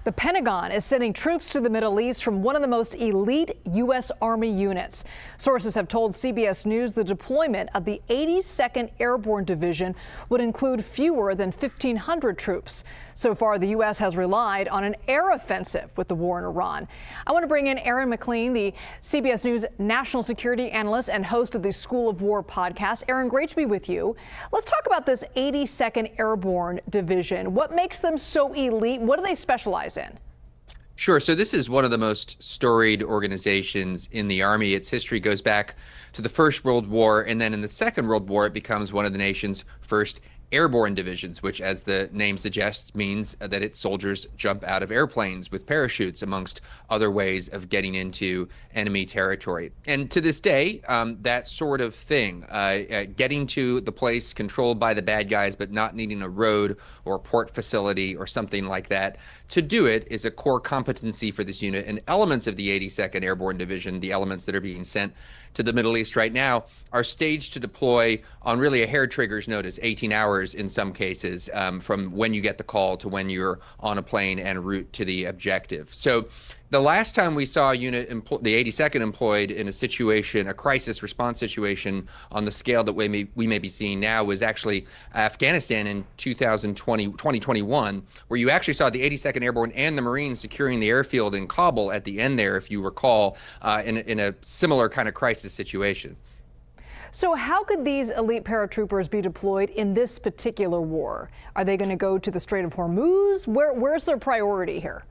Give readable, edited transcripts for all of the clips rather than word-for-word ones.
The Pentagon is sending troops to the Middle East from one of the most elite U.S. Army units. Sources have told CBS News the deployment of the 82nd Airborne Division would include fewer than 1,500 troops. So far, the U.S. has relied on an air offensive with the war in Iran. I want to bring in Aaron McLean, the CBS News national security analyst and host of the School of War podcast. Aaron, great to be with you. Let's talk about this 82nd Airborne Division. What makes them so elite? What do they specialize in? Sure. So this is one of the most storied organizations in the Army. Its history goes back to the First World War, and then in the Second World War, it becomes one of the nation's first airborne divisions, which, as the name suggests, means that its soldiers jump out of airplanes with parachutes, amongst other ways of getting into enemy territory. And to this day, that sort of thing, getting to the place controlled by the bad guys, but not needing a road or port facility or something like that, to do it is a core competency for this unit. And elements of the 82nd Airborne Division, the elements that are being sent to the Middle East right now, are staged to deploy on really a hair trigger's notice, 18 hours in some cases, from when you get the call to when you're on a plane en route to the objective. So the last time we saw a unit, the 82nd, employed in a situation, a crisis response situation on the scale that we may be seeing now, was actually Afghanistan in 2021, where you actually saw the 82nd Airborne and the Marines securing the airfield in Kabul at the end there, if you recall, in a similar kind of crisis situation. So how could these elite paratroopers be deployed in this particular war? Are they going to go to the Strait of Hormuz? Where's their priority here?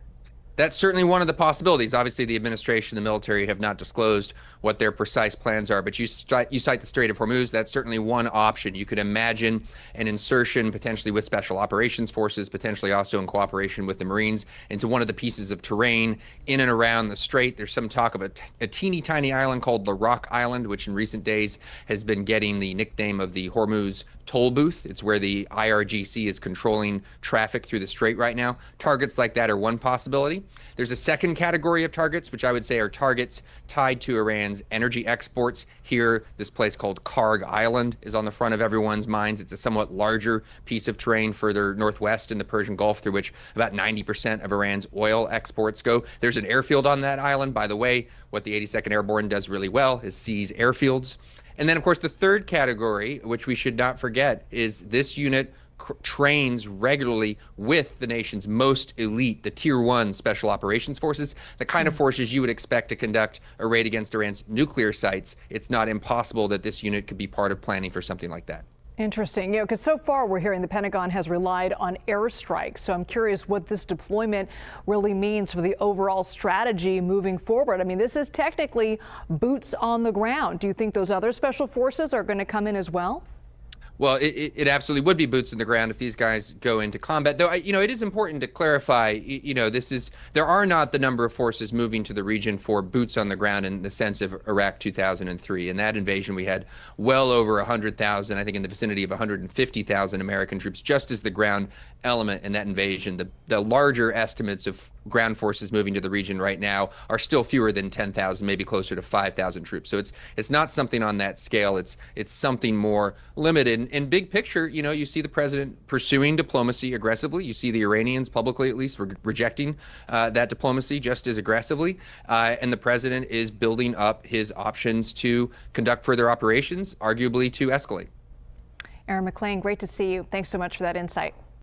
That's certainly one of the possibilities. Obviously, the administration, the military have not disclosed what their precise plans are, but you cite the Strait of Hormuz. That's certainly one option. You could imagine an insertion, potentially with special operations forces, potentially also in cooperation with the Marines, into one of the pieces of terrain in and around the strait. There's some talk of a teeny tiny island called the Rock Island, which in recent days has been getting the nickname of the Hormuz toll booth. It's where the IRGC is controlling traffic through the strait right now. Targets like that are one possibility. There's a second category of targets, which I would say are targets tied to Iran's energy exports. Here, this place called Karg Island is on the front of everyone's minds. It's a somewhat larger piece of terrain further northwest in the Persian Gulf, through which about 90% of Iran's oil exports go. There's an airfield on that island. By the way, what the 82nd Airborne does really well is seize airfields. And then, of course, the third category, which we should not forget, is this unit trains regularly with the nation's most elite, the Tier 1 Special Operations Forces, the kind of forces you would expect to conduct a raid against Iran's nuclear sites. It's not impossible that this unit could be part of planning for something like that. Interesting. Because so far we're hearing the Pentagon has relied on airstrikes. So I'm curious what this deployment really means for the overall strategy moving forward. I mean, this is technically boots on the ground. Do you think those other special forces are going to come in as well? Well, it absolutely would be boots in the ground if these guys go into combat. Though, it is important to clarify, there are not the number of forces moving to the region for boots on the ground in the sense of Iraq 2003. In that invasion, we had well over 100,000, I think in the vicinity of 150,000 American troops, just as the ground element in that invasion. The larger estimates of ground forces moving to the region right now are still fewer than 10,000, maybe closer to 5,000 troops. So it's not something on that scale. It's something more limited. In big picture, you see the president pursuing diplomacy aggressively. You see the Iranians publicly, at least, rejecting that diplomacy just as aggressively. And the president is building up his options to conduct further operations, arguably to escalate. Aaron McLean, great to see you. Thanks so much for that insight.